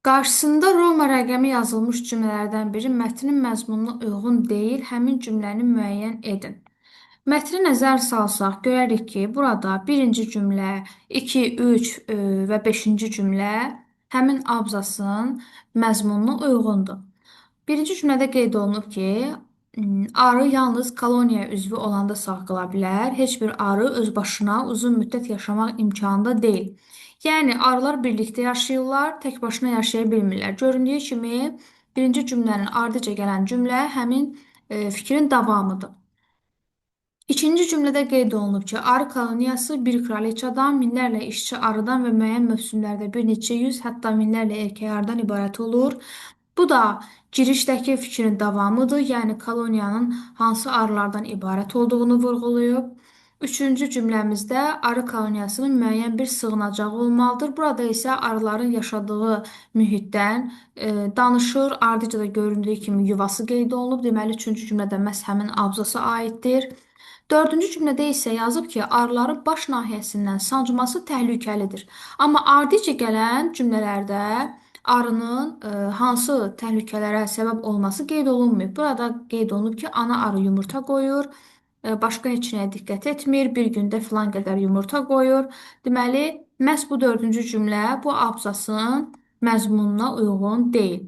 Qarşısında Roma rəqəmi yazılmış cümlələrdən biri mətnin məzmununa uyğun deyil, həmin cümləni müəyyən edin. Mətni nəzər salsaq, görərik ki, burada birinci cümlə, 2, 3 və beşinci cümlə həmin abzasın məzmununa uyğundur. Birinci cümlədə qeyd olunub ki, arı yalnız koloniya üzvü olanda sağ qala bilər. Heç bir arı öz başına uzun müddət yaşamaq imkanında deyil. Yəni arılar birlikdə yaşayırlar, tək başına yaşaya bilmirlər. Göründüyü kimi birinci cümlənin ardıca gələn cümlə həmin fikrin davamıdır. İkinci cümlədə qeyd olunub ki, arı koloniyası bir kraliçadan, minlərlə işçi arıdan və müəyyən mövsümlərdə bir neçə yüz, hətta minlərlə erkək arıdan ibarət olur. Bu da girişdəki fikrin davamıdır, yəni koloniyanın hansı arılardan ibarət olduğunu vurğulayıb. Üçüncü cümləmizdə arı koloniyasının müəyyən bir sığınacağı olmalıdır. Burada isə arıların yaşadığı mühitdən danışır. Ardıcada da göründüyü kimi yuvası qeyd olunub. Deməli, üçüncü cümlədə məhz həmin abzası aiddir. Dördüncü cümlədə isə yazıb ki, arıların baş nahiyəsindən sancması təhlükəlidir. Amma ardıcı gələn cümlələrdə arının hansı təhlükələrə səbəb olması qeyd olunmayıb. Burada qeyd olunub ki, ana arı yumurta qoyur, başqa heç nəyə diqqət etmir, bir gündə filan qədər yumurta qoyur. Deməli, məhz bu dördüncü cümlə bu abzasın məzmununa uyğun deyil.